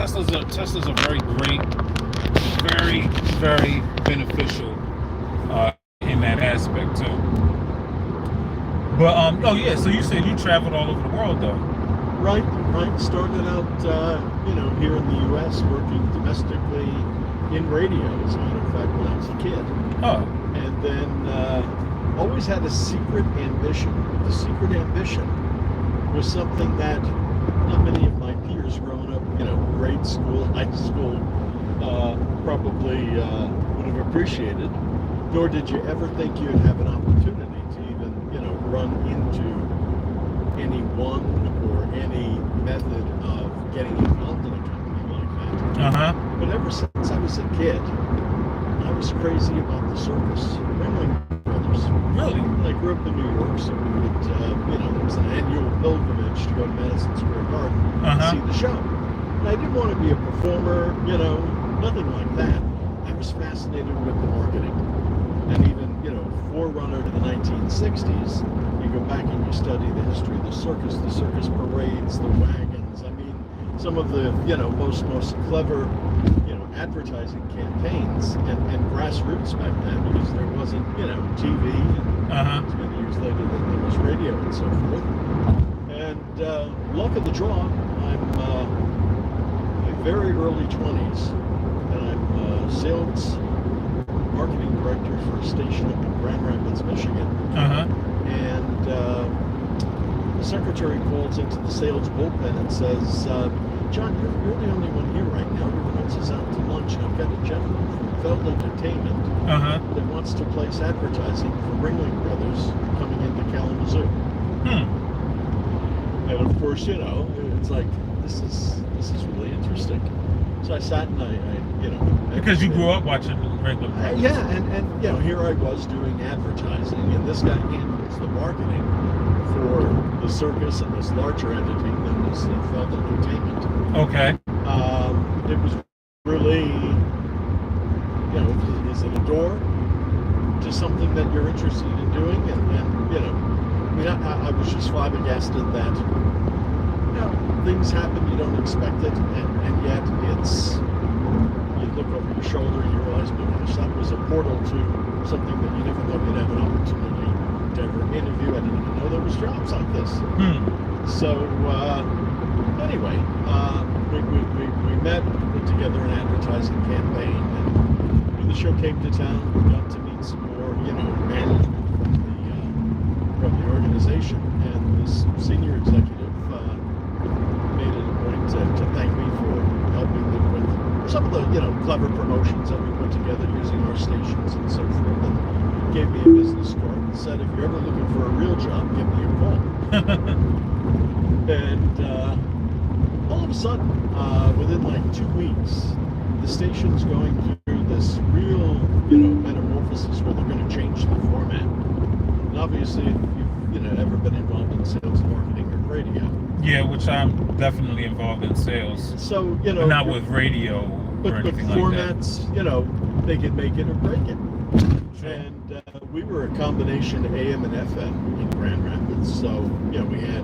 Tesla's a very great, very, very beneficial in that aspect too. But oh yeah, so you said you traveled all over the world though. Right. Started out, here in the U.S. working domestically in radio, as a matter of fact, when I was a kid. Oh. And then always had a secret ambition. The secret ambition was something that not many of my peers growing up, grade school, high school, probably would have appreciated. Nor did you ever think you'd have an opportunity to even, run into anyone or any method of getting involved in a company like that. But ever since I was a kid, I was crazy about the circus, Ringling Brothers. Really? I grew up in New York, so we would, it was an annual pilgrimage to go to Madison Square Garden and see the show. And I didn't want to be a performer, nothing like that. I was fascinated with the marketing. And even, forerunner to the 1960s, you go back and you study the history of the circus parades, the wagons. I mean, some of the, most clever, advertising campaigns and grassroots back then, because there wasn't, TV, and it's many years later that there was radio and so forth. And luck of the draw, I'm in my very early 20s, and I'm sales marketing director for a station up in Grand Rapids, Michigan. And the secretary calls into the sales bullpen and says, John, you're the only one here right now. Everyone else is out to lunch. And I've got a gentleman from Feld Entertainment that wants to place advertising for Ringling Brothers coming into Kalamazoo. And of course, it's like, this is really interesting. So I sat and I because you grew up watching Ringling Brothers. Yeah, and here I was doing advertising, and this guy handles the marketing for the circus and this larger entity known as Feld Entertainment. Okay. It was really, is it a door to something that you're interested in doing? And I was just flabbergasted that, things happen, you don't expect it, and yet it's, you look over your shoulder and you realize, oh gosh, that was a portal to something that you never thought you'd have an opportunity to ever interview. I didn't even know there was jobs like this. So anyway, we met, put together an advertising campaign, and when the show came to town, we got to meet some more, management from the organization, and this senior executive made it a point to thank me for helping them with some of the clever promotions that we put together using our stations and so forth, and gave me a business card and said, if you're ever looking for a real job, give me a call. And all of a sudden, within like 2 weeks, the station's going through this real metamorphosis where they're going to change the format. And obviously, if you've ever been involved in sales, marketing, or radio. Yeah, which I'm definitely involved in sales. So, but not with radio or anything like that. But formats, they can make it or break it. Sure. And we were a combination AM and FM in Grand Rapids. So, we had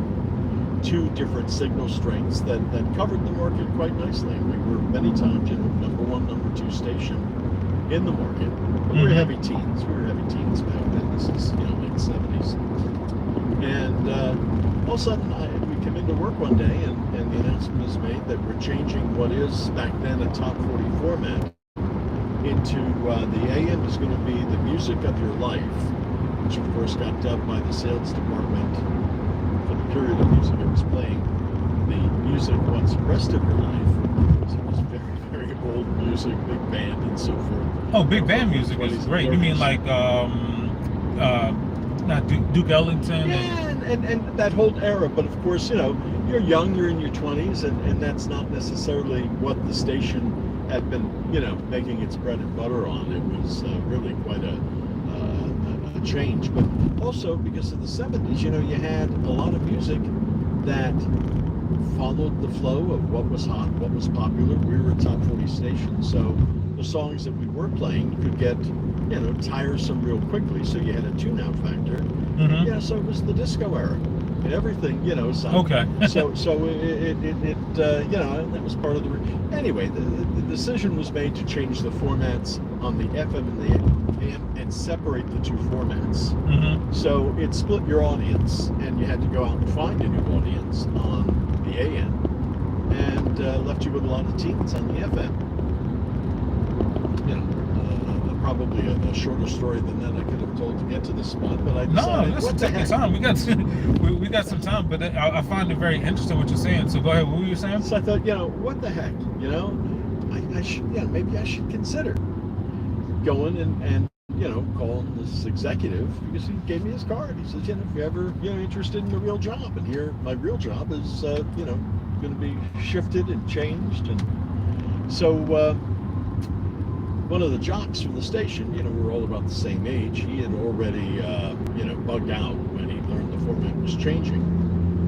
two different signal strengths that covered the market quite nicely. We were many times, number one, number two station in the market. But we were heavy teens. We were heavy teens back then. This is, late 70s. And all of a sudden, we come into work one day, and the announcement is made that we're changing what is back then a top 40 format into the AM is going to be the music of your life, which of course got dubbed by the sales department for the period of music it was playing. The music, what's the rest of your life? So it was very, very old music, big band, and so forth. Oh, big band music is great. You mean like not Duke Ellington? Yeah, and that whole era. But of course, you're young, you're in your 20s, and that's not necessarily what the station had been, making its bread and butter on. It was really quite a change. But also because of the 70s, you had a lot of music that followed the flow of what was hot, what was popular. We were a top 40 station, so the songs that we were playing could get, tiresome real quickly. So you had a tune-out factor. Yeah, so it was the disco era. everything, you know. So Okay. so it you know, and that was part of the. Anyway, the decision was made to change the formats on the FM and the AM and separate the two formats. Mm-hmm. So it split your audience, and you had to go out and find a new audience on the AM, and left you with a lot of teens on the FM. You know, probably a shorter story than that I could have told to get to this spot, but I decided, No, let's what the take your heck? time. We got some time, but I find it very interesting what you're saying. So go ahead. What were you saying? So I thought, you know, what the heck? You know, I should, yeah, maybe I should consider going and you know, calling this executive, because he gave me his card. He says, you know, if you're ever, you know, interested in a real job, and here my real job is, you know, going to be shifted and changed. And so one of the jocks from the station, you know, we're all about the same age. He had already, you know, bugged out when he learned the format was changing.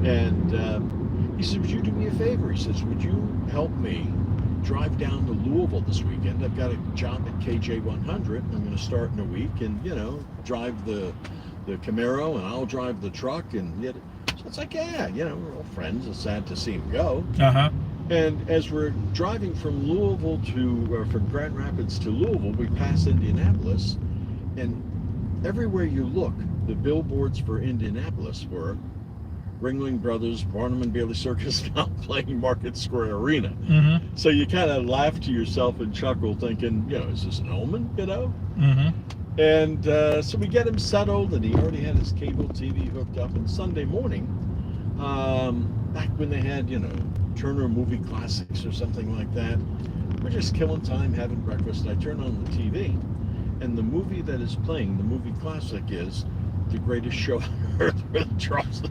And he said, would you do me a favor? He says, would you help me drive down to Louisville this weekend? I've got a job at KJ 100. I'm going to start in a week, and, you know, drive the Camaro, and I'll drive the truck. And so it's like, yeah, you know, we're all friends. It's sad to see him go. Uh-huh. And as we're driving from Louisville from Grand Rapids to Louisville, we pass Indianapolis, and everywhere you look, the billboards for Indianapolis were Ringling Brothers, Barnum and Bailey Circus now playing Market Square Arena. Mm-hmm. So you kind of laugh to yourself and chuckle, thinking, you know, is this an omen, you know? Mm-hmm. And so we get him settled, and he already had his cable TV hooked up. And Sunday morning, back when they had, you know, Turner Movie Classics or something like that, we're just killing time having breakfast. I turn on the TV, and the movie that is playing, the movie classic, is The Greatest Show on Earth with Charles.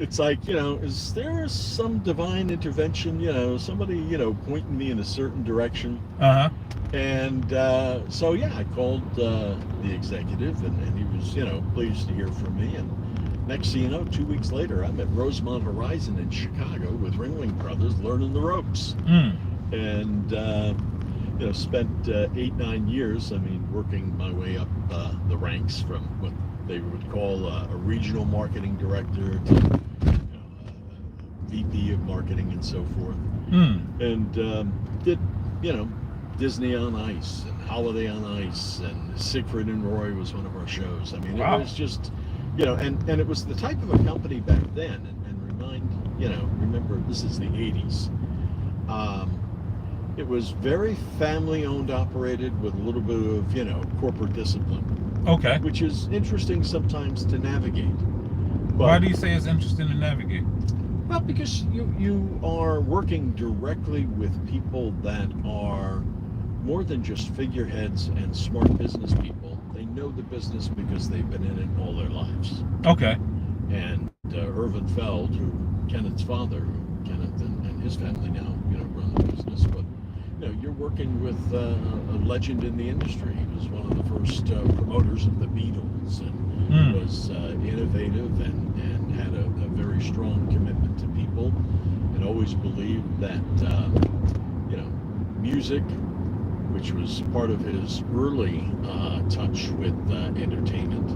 It's like, you know, is there some divine intervention, you know, somebody, you know, pointing me in a certain direction? Uh-huh. And so, yeah, I called the executive, and he was, you know, pleased to hear from me. And next thing you know, 2 weeks later, I'm at Rosemont Horizon in Chicago with Ringling Brothers, learning the ropes. Mm. And, you know, spent 8-9 years, I mean, working my way up the ranks from what they would call a regional marketing director to, you know, VP of marketing and so forth. Mm. And did, you know, Disney on Ice and Holiday on Ice, and Siegfried and Roy was one of our shows. I mean, Wow. It was just, you know, and it was the type of a company back then, and you know, remember, this is the 80s. It was very family-owned, operated, with a little bit of, you know, corporate discipline. Okay. Which is interesting sometimes to navigate. But, Why do you say it's interesting to navigate? well, because you are working directly with people that are more than just figureheads and smart business people. They know the business because they've been in it all their lives. Okay. And Irvin Feld, Kenneth's father, Kenneth and his family now, you know, run the business. But, you know, you're working with a legend in the industry. He was one of the first promoters of the Beatles, and was innovative and had a very strong commitment to people, and always believed that, you know, music, which was part of his early touch with entertainment,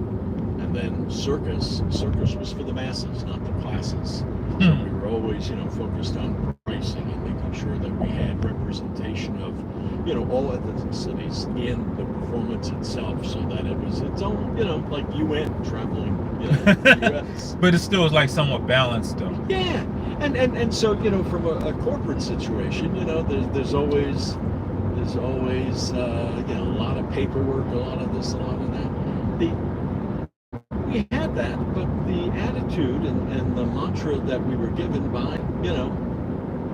and then circus was for the masses, not the classes. So we were always, you know, focused on pricing and making sure that we had representation of, you know, all ethnicities in the performance itself, so that it was its own, you know, like UN traveling, you know, the US. But it still is like somewhat balanced, though. Yeah, and so, you know, from a corporate situation, you know, there's always you know, a lot of paperwork, a lot of this, a lot of that. We had that, but the attitude and the mantra that we were given by, you know,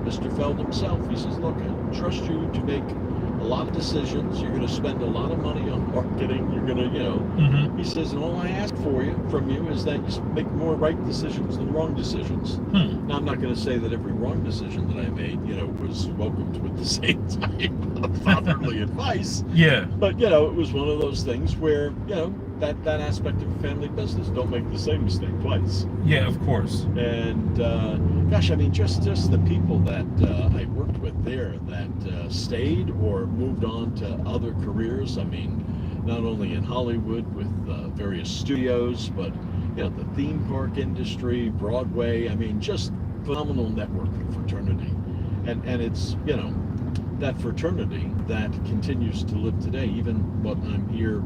Mr. Feld himself, he says, look, I trust you to make a lot of decisions. You're going to spend a lot of money on marketing. You're going to, you know, he says, and all I ask from you is that you make more right decisions than wrong decisions. Now, I'm not going to say that every wrong decision that I made, you know, was welcomed with the same type of fatherly advice. Yeah. But, you know, it was one of those things where, you know, that aspect of a family business, don't make the same mistake twice. Yeah, of course. And gosh, I mean, just the people that I worked with there that stayed or moved on to other careers. I mean, not only in Hollywood with various studios, but, the theme park industry, Broadway. I mean, just phenomenal networking fraternity, and it's that fraternity that continues to live today. Even what I'm here,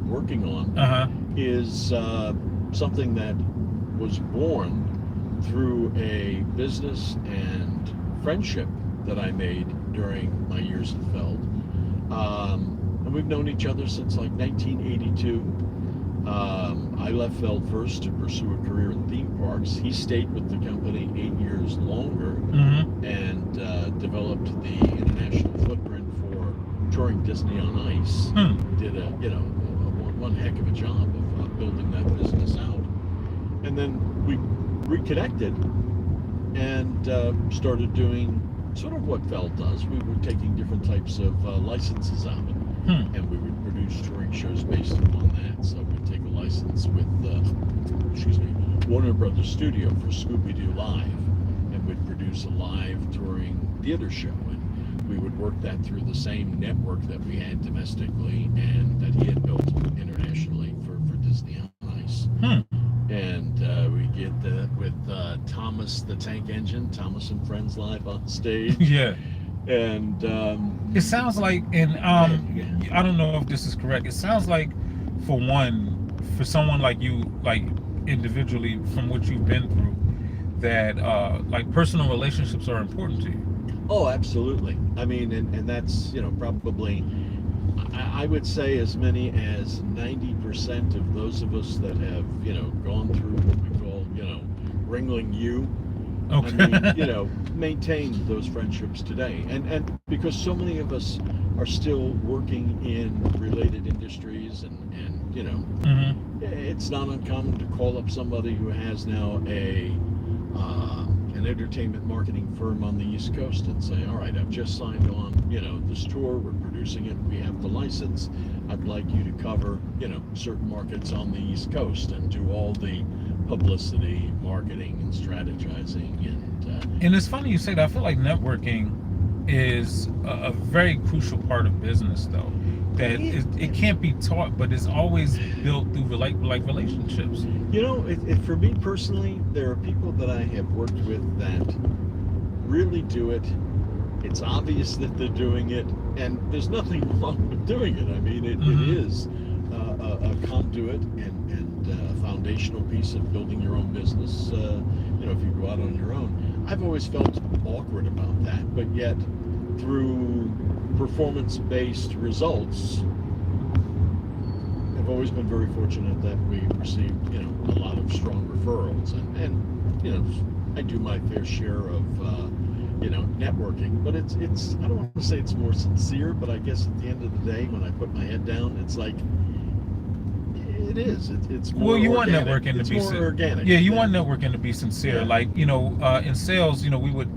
working on, is something that was born through a business and friendship that I made during my years at Feld. And we've known each other since like 1982. I left Feld first to pursue a career in theme parks. He stayed with the company 8 years longer and developed the international footprint for touring Disney on Ice. Did one heck of a job of building that business out. And then we reconnected and started doing sort of what Feld does. We were taking different types of licenses out, and we would produce touring shows based upon that. So we'd take a license with, Warner Brothers Studio for Scooby-Doo Live, and we'd produce a live touring theater show. And we would work that through the same network that we had domestically and that he had built internationally for Disney on Ice. And we get that with Thomas the Tank Engine, Thomas and Friends Live on stage. Yeah. And it sounds like, and I don't know if this is correct. It sounds like, for someone like you, like individually, from what you've been through, that like personal relationships are important to you. Oh, absolutely. I mean, and that's probably, I would say, as many as 90% of those of us that have gone through what we call Ringling U. Okay. I mean, maintain those friendships today, and because so many of us are still working in related industries, and it's not uncommon to call up somebody who has now an entertainment marketing firm on the East Coast and say, all right, I've just signed on this tour, we're producing it, we have the license, I'd like you to cover certain markets on the East Coast and do all the publicity, marketing, and strategizing. And it's funny you say that. I feel like networking is a very crucial part of business, though. That it can't be taught, but it's always built through like relationships. For me personally, there are people that I have worked with that really do it. It's obvious that they're doing it, and there's nothing wrong with doing it. I mean, it is a conduit and a foundational piece of building your own business. If you go out on your own, I've always felt awkward about that, but yet through performance-based results, I've always been very fortunate that we received a lot of strong referrals, and I do my fair share of networking, but it's I don't want to say it's more sincere, but I guess at the end of the day, when I put my head down, it's like it is. It's more you organic. Want networking it's to be more organic. Yeah, you want networking to be sincere. Yeah. Like in sales, we would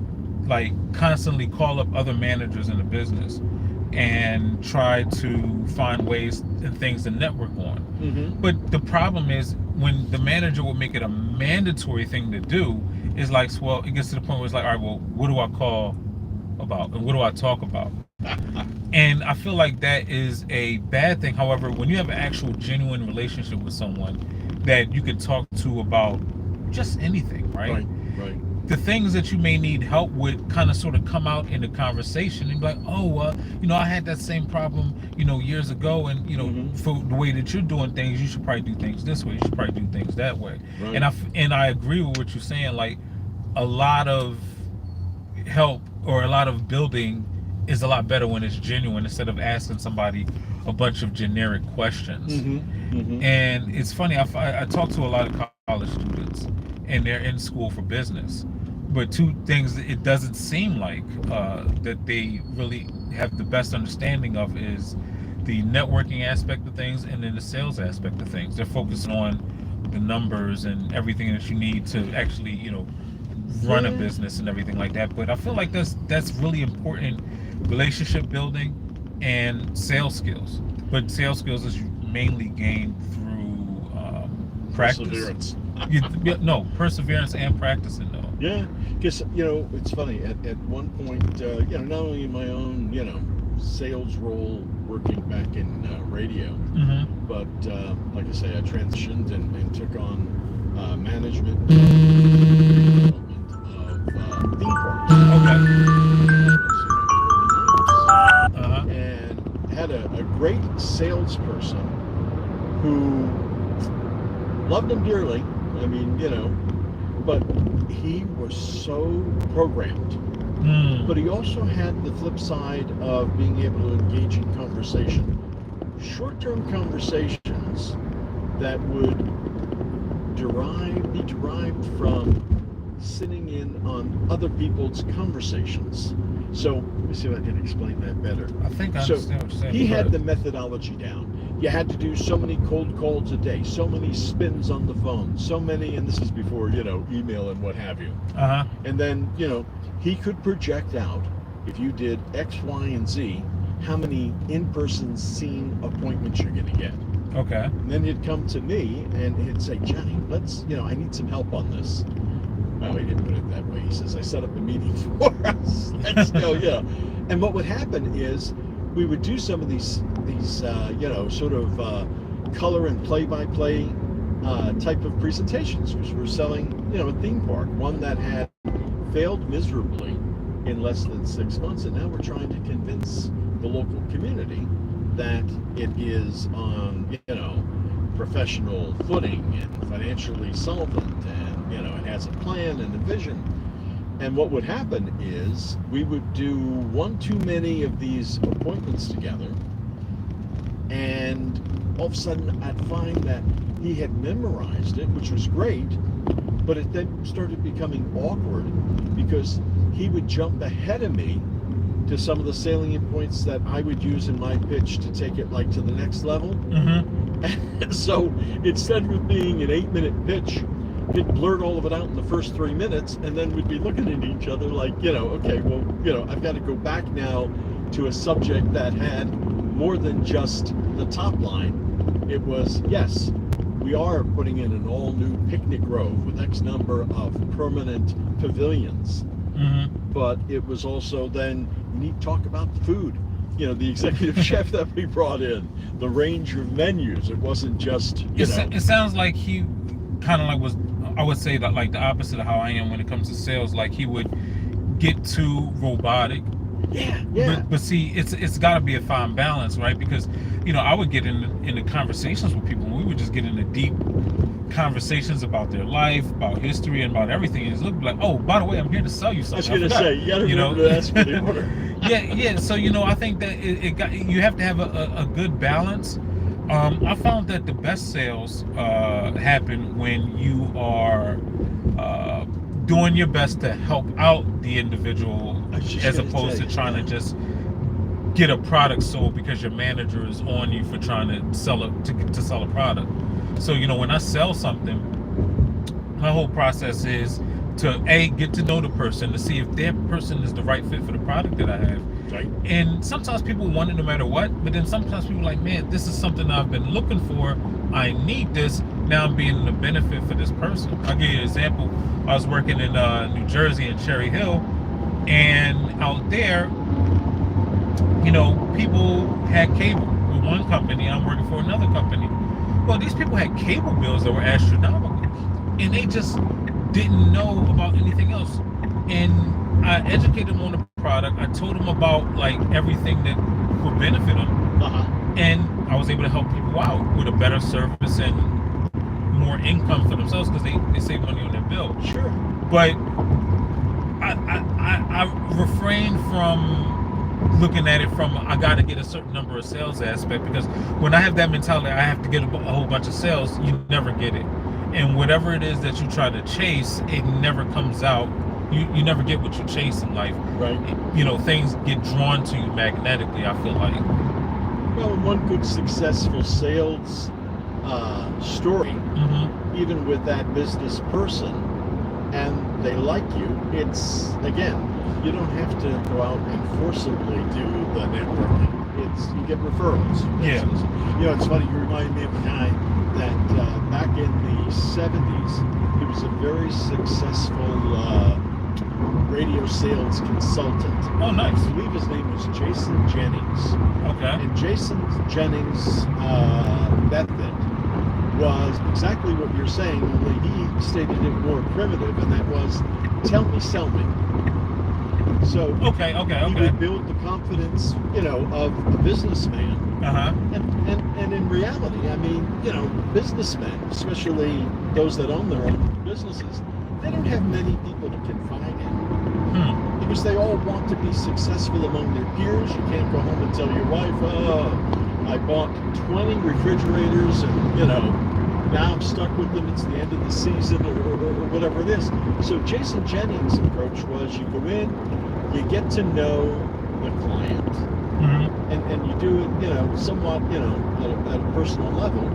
like constantly call up other managers in the business and try to find ways and things to network on. But the problem is when the manager will make it a mandatory thing to do, is like, well, it gets to the point where it's like, all right, well, what do I call about and what do I talk about? And I feel like that is a bad thing. However, when you have an actual genuine relationship with someone that you can talk to about just anything, right? Right. The things that you may need help with kind of sort of come out in the conversation and be like, oh, I had that same problem, years ago, and for the way that you're doing things, you should probably do things this way. You should probably do things that way. Right. And I agree with what you're saying. Like, a lot of help or a lot of building is a lot better when it's genuine instead of asking somebody a bunch of generic questions. And it's funny, I talk to a lot of college students, and they're in school for business. But two things it doesn't seem like that they really have the best understanding of is the networking aspect of things and then the sales aspect of things. They're focused on the numbers and everything that you need to actually, run a business and everything like that. But I feel like that's really important, relationship building and sales skills. But sales skills is mainly gained through practice. Perseverance. Perseverance and practicing, though. Yeah, because it's funny. At one point, not only in my own sales role working back in radio, but like I say, I transitioned and took on management development of theme parks. Okay. Uh-huh. And had a great salesperson who loved him dearly. I mean, but he was so programmed. But he also had the flip side of being able to engage in conversation. Short-term conversations that would be derived from sitting in on other people's conversations. So let me see if I can explain that better. I think I understand what you're saying. He had the methodology down. You had to do so many cold calls a day, so many spins on the phone, so many, and this is before, email and what have you. Uh-huh. And then, he could project out, if you did X, Y, and Z, how many in-person scene appointments you're going to get. Okay. And then he'd come to me and he'd say, Johnny, let's, I need some help on this. Oh, he didn't put it that way. He says, I set up a meeting for us. Let's go, And what would happen is we would do some of these sort of color and play-by-play type of presentations, which were selling, a theme park, one that had failed miserably in less than 6 months, and now we're trying to convince the local community that it is on, professional footing and financially solvent, and, it has a plan and a vision. And what would happen is we would do one too many of these appointments together, and all of a sudden I'd find that he had memorized it, which was great, but it then started becoming awkward because he would jump ahead of me to some of the salient points that I would use in my pitch to take it to the next level. And so instead of being an 8-minute pitch, he'd blurt all of it out in the first 3 minutes, and then we'd be looking at each other like, okay, well, I've got to go back now to a subject that had more than just the top line. It was, yes, we are putting in an all-new picnic grove with X number of permanent pavilions. But it was also then, we need to talk about the food. The executive chef that we brought in, the range of menus. It wasn't just, It sounds like he kind of was, I would say that the opposite of how I am when it comes to sales. Like he would get too robotic. Yeah. But see, it's got to be a fine balance, right? Because I would get into conversations with people, and we would just get into deep conversations about their life, about history, and about everything. And it's looking like, oh, by the way, I'm here to sell you something. I was going to say, you got to remember to ask for the order. Yeah. So I think that you have to have a good balance. I found that the best sales happen when you are doing your best to help out the individual, as opposed to trying to just get a product sold because your manager is on you for trying to sell it to sell a product. So when I sell something, my whole process is to get to know the person, to see if their person is the right fit for the product that I have. Right. And sometimes people want it no matter what, but then sometimes people are like, man, this is something I've been looking for. I need this. Now I'm being the benefit for this person. I'll give you an example. I was working in New Jersey in Cherry Hill, and out there, people had cable with one company. I'm working for another company. Well, these people had cable bills that were astronomical, and they just didn't know about anything else. And I educated them on the product. I told them about everything that would benefit them, and I was able to help people out with a better service and more income for themselves because they save money on their bill. Sure. But I refrain from looking at it from I got to get a certain number of sales aspect, because when I have that mentality, I have to get a whole bunch of sales. You never get it, and whatever it is that you try to chase, it never comes out. You never get what you chase in life. Right. Things get drawn to you magnetically, I feel like. Well, one good successful sales story, even with that business person, and they like you, it's, again, you don't have to go out and forcibly do the networking. You get referrals. Yeah. It's funny, you remind me of a guy that back in the 70s, he was a very successful radio sales consultant. Oh, nice. I believe his name was Jason Jennings. Okay. And Jason Jennings' method was exactly what you're saying, only he stated it more primitive, and that was, tell me, sell me. So Okay. he would build the confidence, of a businessman. And in reality, I mean, businessmen, especially those that own their own businesses, they don't have many people to confide in. Because they all want to be successful among their peers. You can't go home and tell your wife, oh, I bought 20 refrigerators and, now I'm stuck with them. It's the end of the season or whatever it is. So Jason Jennings' approach was you go in, you get to know the client, and you do it, somewhat, at a personal level.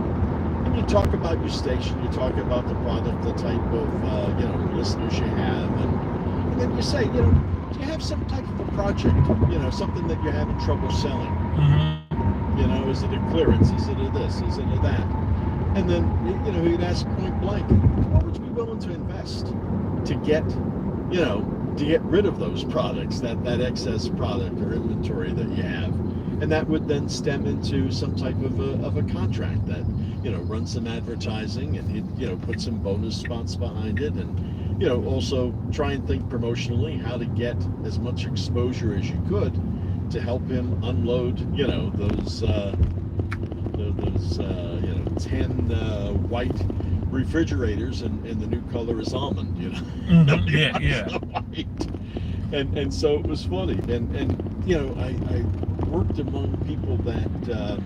And you talk about your station, you talk about the product, the type of, listeners you have, and then you say, do you have some type of a project, something that you're having trouble selling? Is it a clearance? Is it a this? Is it a that? And then, he'd ask point blank, what would you be willing to invest to get, to get rid of those products, that excess product or inventory that you have? And that would then stem into some type of a contract that, runs some advertising, and he'd, put some bonus spots behind it, and, also try and think promotionally how to get as much exposure as you could to help him unload, those 10 white refrigerators, and the new color is almond, Yeah. White. And so it was funny, and I worked among people that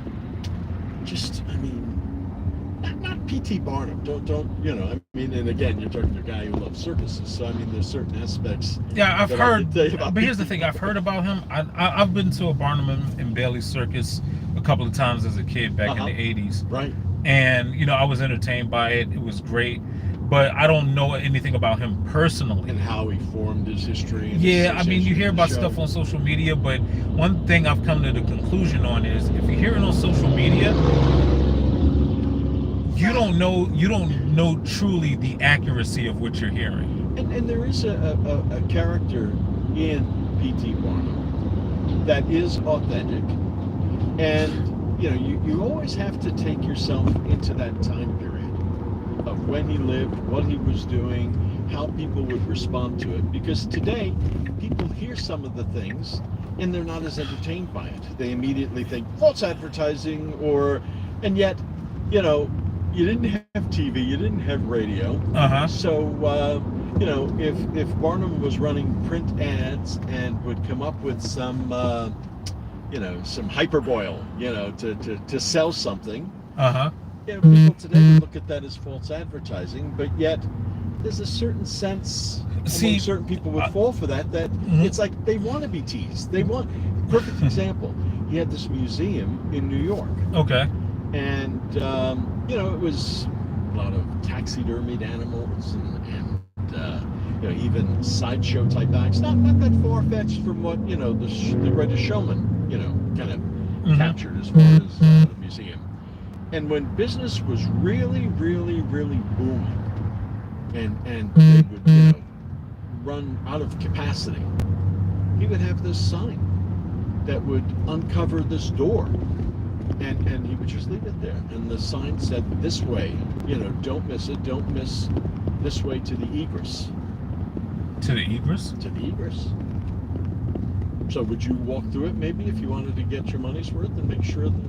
not P.T. Barnum, don't and again, you're talking to a guy who loves circuses, so there's certain aspects. Yeah, I've heard, but here's the P.T. thing, I've heard about him. I've been to a Barnum and Bailey circus a couple of times as a kid back in the 80s. Right. And, I was entertained by it. It was great. But I don't know anything about him personally. And how he formed his history. And yeah, you hear about stuff on social media, but one thing I've come to the conclusion on is if you're hearing on social media, you don't know truly the accuracy of what you're hearing. And there is a character in P.T. Barnum that is authentic. And, you always have to take yourself into that time period of when he lived, what he was doing, how people would respond to it. Because today, people hear some of the things and they're not as entertained by it. They immediately think false advertising, and yet, you didn't have TV, you didn't have radio. So, if Barnum was running print ads and would come up with some, some hyperboil, to sell something. People today would look at that as false advertising, but yet there's a certain sense among certain people would fall for that it's like they want to be teased. They want, perfect example, he had this museum in New York. Okay. And, it was a lot of taxidermied animals and even sideshow type acts. Not that far-fetched from what, the Greatest Showman, kind of captured as far as the museum. And when business was really, really, really booming, and they would, run out of capacity, he would have this sign that would uncover this door, and he would just leave it there. And the sign said, this way, don't miss it, don't miss this way to the egress. To the egress? To the egress. So would you walk through it maybe if you wanted to get your money's worth and make sure that,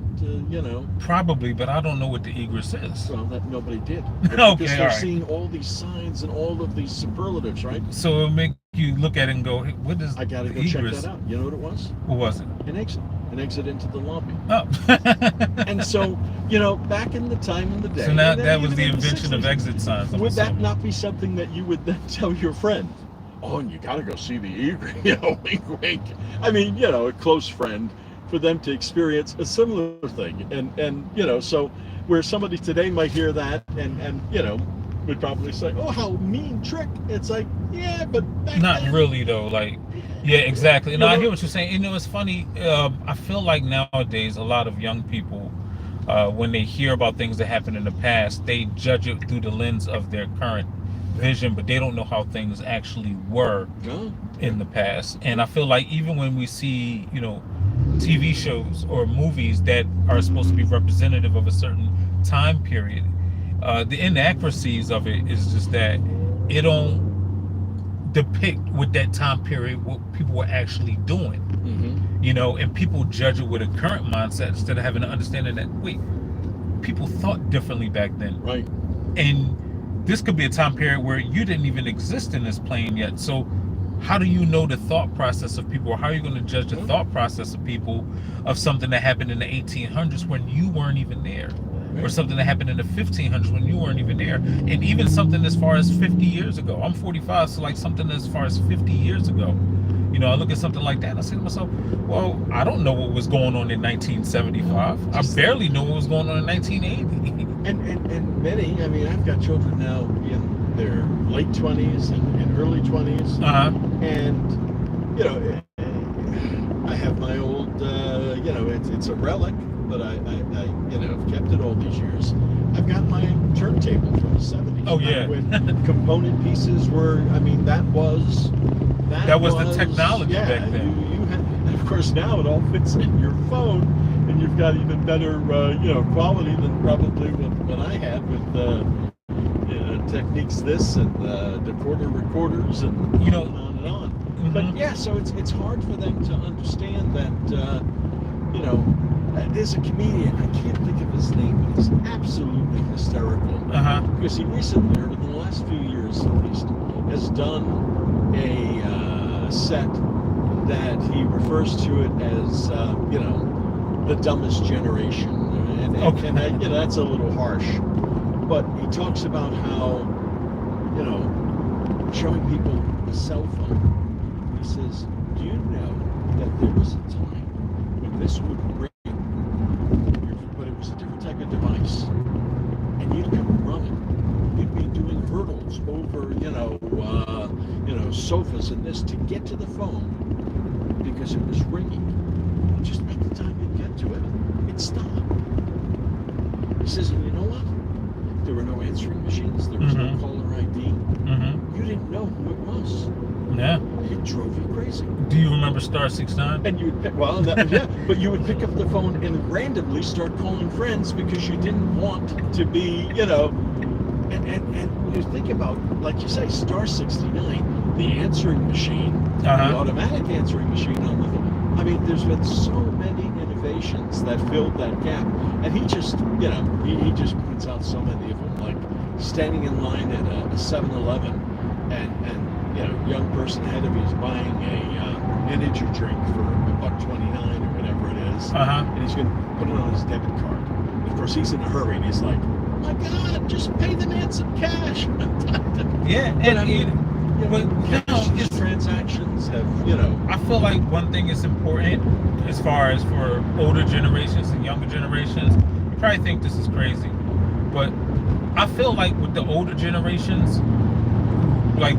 Probably, but I don't know what the egress is. Well, that nobody did. Okay, because they're seeing all these signs and all of these superlatives, right? So it'll make you look at it and go, hey, what is I gotta go check that out. You know what it was? What was it? An exit into the lobby. Oh. And so, back in the time in the day. So now that was the invention of exit signs. Would that not be something that you would then tell your friend? Oh, and you gotta go see the egress, wink, wink. A close friend, for them to experience a similar thing. And so where somebody today might hear that and would probably say, oh, how mean trick. It's like, yeah, but not then, really though. Like, yeah, exactly. No, I hear what you're saying. It's funny. I feel like nowadays a lot of young people, when they hear about things that happened in the past, they judge it through the lens of their current vision, but they don't know how things actually were in the past. And I feel like even when we see, TV shows or movies that are supposed to be representative of a certain time period, The inaccuracies of it is just that it don't depict with that time period what people were actually doing. And people judge it with a current mindset instead of having an understanding that, wait, people thought differently back then. Right. And this could be a time period where you didn't even exist in this plane yet. So how do you know the thought process of people, or how are you going to judge the thought process of people of something that happened in the 1800s when you weren't even there? Or something that happened in the 1500s when you weren't even there? And even something as far as 50 years ago. I'm 45, so like something as far as 50 years ago. I look at something like that and I say to myself, well, I don't know what was going on in 1975. I barely know what was going on in 1980. And many, I mean, I've got children now in their late 20s and early 20s. And, I have my old, it's a relic, but I I've kept it all these years. I've got my turntable from the 70s. Oh, yeah. When component pieces were, I mean, that was the technology back then. And of course now it all fits in your phone, and you've got even better, quality than probably what I had with techniques this and decoder recorders and on and on. But yeah, so it's hard for them to understand that, there's a comedian, I can't think of his name, but he's absolutely hysterical. Because he recently, or in the last few years at least, has done a set that he refers to it as, the dumbest generation. And that's a little harsh. But he talks about how, showing people a cell phone. He says, do you know that there was a time when this would ring, but it was a different type of device, and you'd come running. You'd be doing hurdles over, sofas and this to get to the phone because it was ringing. And just by the time you get to it, it stopped. He says, and you know what? There were no answering machines. There was no caller ID. You didn't know who it was. Yeah. It drove you crazy. Do you remember Star 69? And you'd pick, but you would pick up the phone and randomly start calling friends because you didn't want to be, and you think about, like you say, Star 69, the answering machine, the automatic answering machine on the phone. I mean, there's been so many innovations that filled that gap. And he just, he just points out so many of them, like standing in line at a 7-Eleven and young person ahead of you is buying an energy drink for $1.29 or whatever it is. And he's going to put it on his debit card. And of course, he's in a hurry and he's like, oh my God, just pay the man some cash. But transactions have, I feel like one thing is important as far as for older generations and younger generations. You probably think this is crazy, but I feel like with the older generations, like,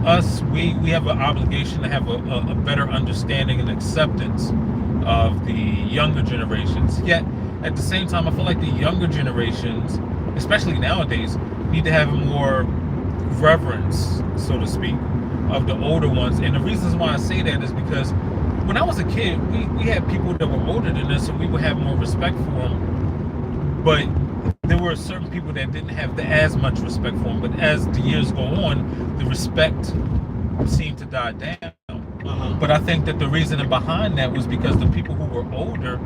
us, we have an obligation to have a better understanding and acceptance of the younger generations. Yet, at the same time, I feel like the younger generations, especially nowadays, need to have more reverence, so to speak, of the older ones. And the reasons why I say that is because when I was a kid, we had people that were older than us, and we would have more respect for them. But there were certain people that didn't have as much respect for them. But as the years go on, the respect seemed to die down. But I think that the reasoning behind that was because the people who were older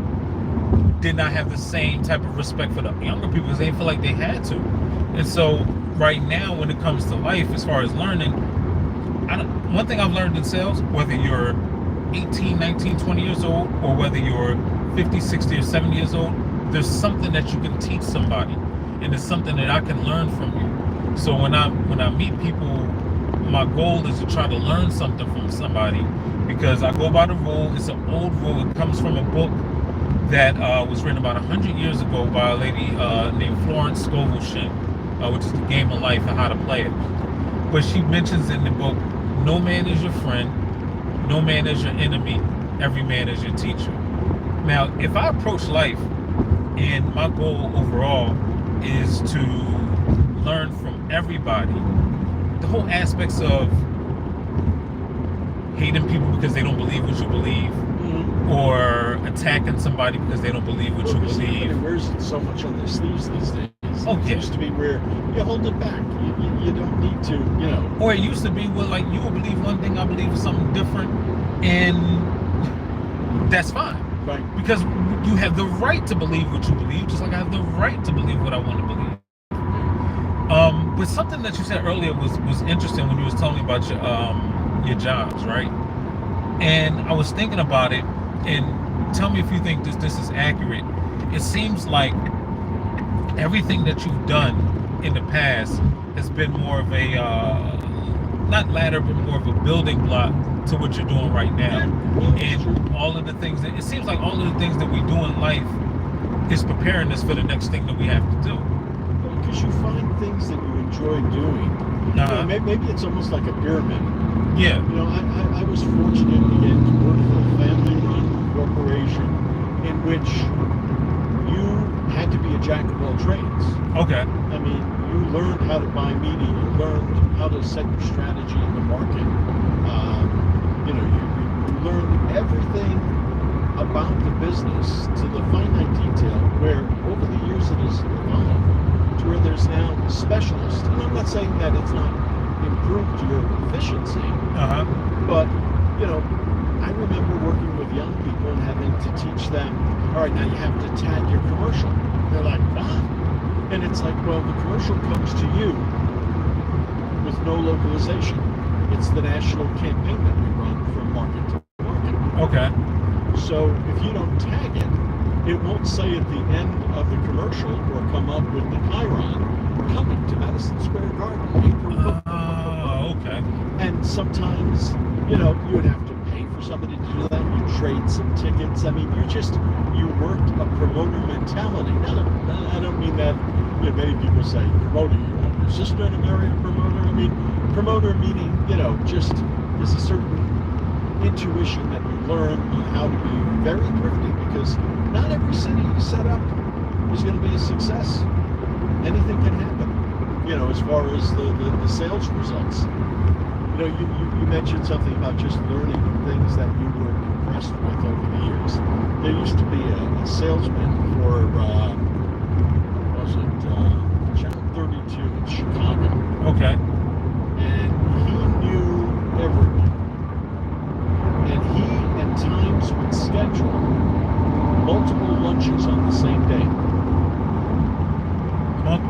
did not have the same type of respect for the younger people because they feel like they had to. And so right now, when it comes to life, as far as learning, one thing I've learned in sales, whether you're 18, 19, 20 years old, or whether you're 50, 60, or 70 years old, there's something that you can teach somebody, and it's something that I can learn from you. So when I meet people, my goal is to try to learn something from somebody, because I go by the rule. It's an old rule. It comes from a book that was written about 100 years ago by a lady named Florence Scovel Shinn, which is The Game of Life and How to Play It. But she mentions in the book, no man is your friend, no man is your enemy, every man is your teacher. Now, if I approach life and my goal overall is to learn from everybody, the whole aspects of hating people because they don't believe what you believe, or attacking somebody because they don't believe what you believe. Everybody wears it so much on their sleeves these days. days. Okay. It used to be where you hold it back. You don't need to, you know. Or it used to be where, like, you will believe one thing, I believe something different, and that's fine. Right. Because you have the right to believe what you believe, just like I have the right to believe what I want to believe. But something that you said earlier was interesting when you was telling me about your jobs, right? And I was thinking about it, and tell me if you think this is accurate. It seems like everything that you've done in the past has been more of a not ladder, but more of a building block to what you're doing right now. And all of the things that it seems like all of the things that we do in life is preparing us for the next thing that we have to do. Because you find things that you enjoy doing. You know, maybe it's almost like a pyramid. Yeah. You know, I was fortunate again to work for a family-run corporation in which you had to be a jack of all trades. Okay. I mean, you learned how to buy media, you learned how to set your strategy in the market. You know, you learned everything about the business to the finite detail, where over the years it has evolved to where there's now specialists. And I'm not saying that it's not improved your efficiency, but, you know, I remember working with young people and having to teach them, all right, now you have to tag your commercial. They're like, what? And it's like, well, the commercial comes to you with no localization. It's the national campaign that we run from market to market. Okay. So if you don't tag it, it won't say at the end of the commercial or come up with the chyron coming to Madison Square Garden. Okay. And sometimes, you know, you would have to pay for somebody to do that. You trade some tickets. I mean, you worked a promoter mentality. Now, I don't mean that, you know, many people say, promoter, you want your sister to marry a promoter? I mean, promoter meaning, you know, just there's a certain intuition that you learn on how to be very thrifty, because not every city you set up is going to be a success. Anything can happen, you know, as far as the sales results. You know, you mentioned something about just learning things that you were impressed with over the years. There used to be a salesman for, Channel 32 in Chicago. Okay. And he knew everyone. And he, at times, would schedule multiple lunches on the same day.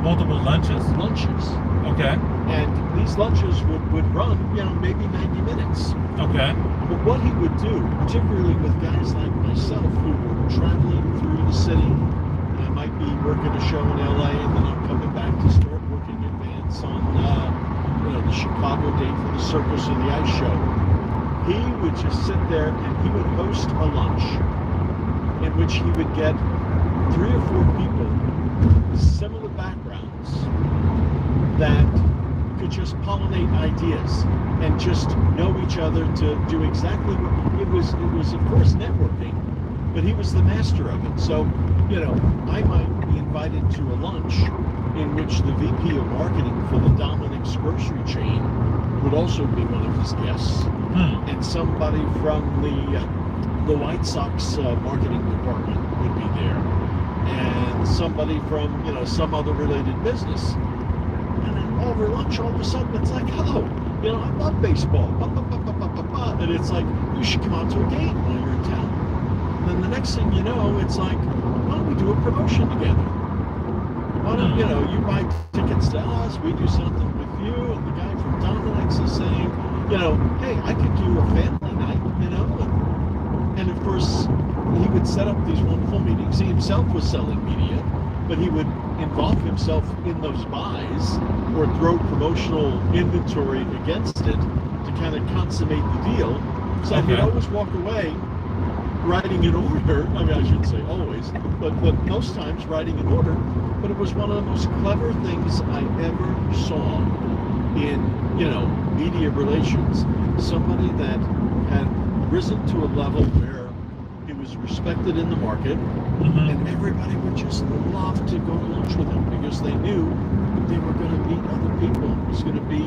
Multiple lunches? Lunches. Okay. And these lunches would run, you know, maybe 90 minutes. Okay. But what he would do, particularly with guys like myself who were traveling through the city, I might be working a show in LA and then I'm coming back to start working advance on the Chicago date for the circus or the ice show. He would just sit there and he would host a lunch in which he would get 3 or 4 people with similar backgrounds that could just pollinate ideas and just know each other to do exactly what it was of course networking, but he was the master of it. So, you know, I might be invited to a lunch in which the VP of marketing for the Dominic's grocery chain would also be one of his guests. And somebody from the White Sox marketing department would be there, and somebody from, you know, some other related business. And then over lunch, all of a sudden, it's like, hello, you know, I love baseball, and it's like, you should come out to a game while you're in town. And then the next thing you know, it's like, why don't we do a promotion together? Why don't, you know, you buy tickets to us, we do something with you, and the guy from Dominic's is saying, you know, hey, I could do a family night, you know, and of course, he would set up these wonderful meetings. He himself was selling media, but he would involve himself in those buys or throw promotional inventory against it to kind of consummate the deal. So he'd always walk away writing an order. I mean, I shouldn't say always, but most times writing an order. But it was one of the most clever things I ever saw in, you know, media relations. Somebody that had risen to a level where he was respected in the market, and everybody would just love to go to lunch with him because they knew they were going to meet other people. It was going to be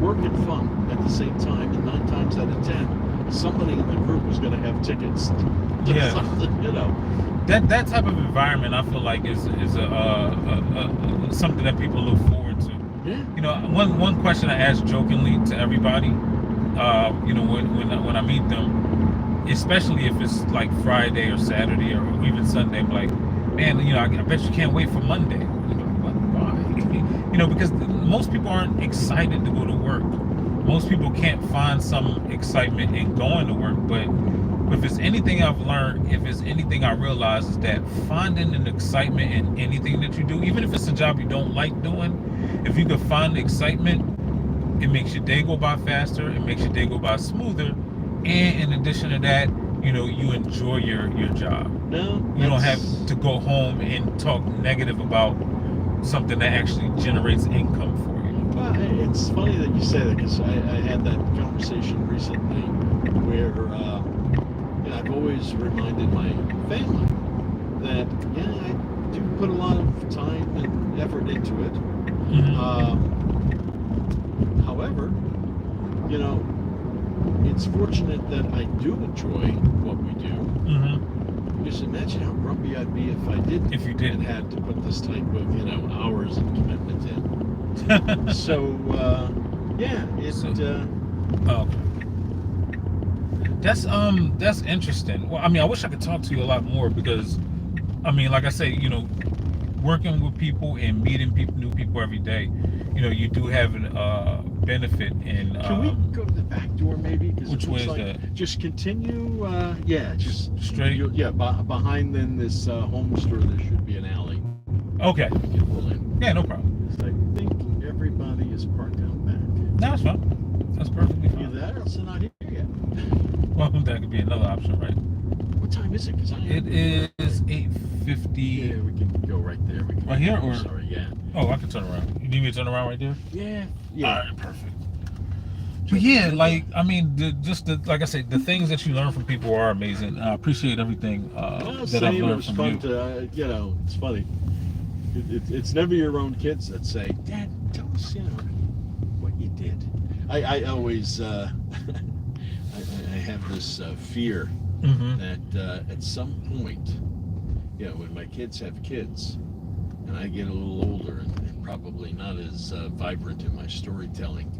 work and fun at the same time, and 9 times out of 10, somebody in the group was going to have tickets to something, you know. that type of environment, I feel like is something that people look forward to. Yeah. You know, one question I ask jokingly to everybody, you know, when I meet them, especially if it's like Friday or Saturday or even Sunday, I'm like, man, you know, I bet you can't wait for Monday. You know, why? You know, because most people aren't excited to go to work. Most people can't find some excitement in going to work. But if it's anything I've learned, if it's anything I realize, is that finding an excitement in anything that you do, even if it's a job you don't like doing, if you can find the excitement, it makes your day go by faster, it makes your day go by smoother, and in addition to that, you know, you enjoy your job. No, you don't have to go home and talk negative about something that actually generates income for you. Well, it's funny that you say that, because I had that conversation recently where I've always reminded my family that, yeah, I do put a lot of time and effort into it. However, you know, it's fortunate that I do enjoy what we do. Just imagine how grumpy I'd be if I didn't. If you didn't. And had to put this type of, you know, hours and commitment in. So, yeah, it's... okay. That's interesting. Well, I mean, I wish I could talk to you a lot more, because, I mean, like I say, you know, working with people and meeting people, new people every day, you know, you do have a benefit in. Can we go to the back door, maybe? Which way is that? Just continue. Yeah, just straight. Yeah, behind then this home store, there should be an alley. Okay. You can pull in. Yeah, no problem. I think everybody is parked out back. No, that's fine. That's perfectly fine. Either that or it's not here yet. Well, that could be another option, right? What time is it? It is 8:50. Yeah, we can go right there. We can Right here, or? Sorry, yeah. Oh, I can turn around. You need me to turn around right there? Yeah. All right, perfect. But yeah, like, I mean, like I said, the things that you learn from people are amazing. I appreciate everything that I've learned from you. It was fun to, you know, it's funny. It's never your own kids that say, "Dad, tell us, you know, what you did." I always, I have this fear that at some point, you know, when my kids have kids, and I get a little older and probably not as vibrant in my storytelling,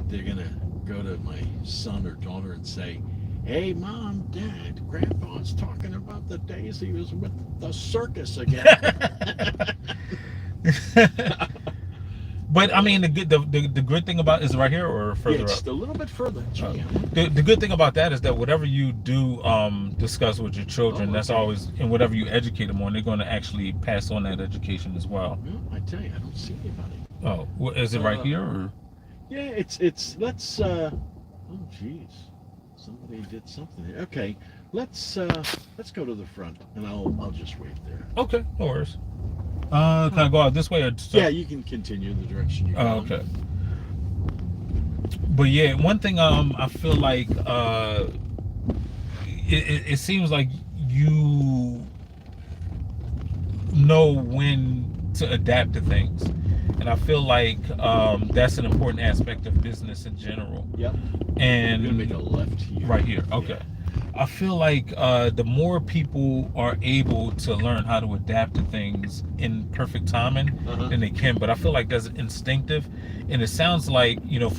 they're gonna go to my son or daughter and say, "Hey, Mom, Dad, Grandpa's talking about the days he was with the circus again." But I mean, the good thing about is it right here or further just up? a little bit further. The good thing about that is that whatever you do discuss with your children, that's always, and whatever you educate them on, they're going to actually pass on that education as well. Well, I tell you, I don't see anybody. Oh, well, is it right here or? Yeah, it's let's. Oh, geez, somebody did something here. Okay, let's go to the front, and I'll just wait there. Okay, no worries. Can I go out this way or? Yeah, you can continue the direction you're going. Okay. But yeah, one thing I feel like it seems like you know when to adapt to things, and I feel like that's an important aspect of business in general. Yep. And you're gonna make a left here. Right here. Okay. Yeah. I feel like the more people are able to learn how to adapt to things in perfect timing, then they can. But I feel like that's instinctive, and it sounds like, you know.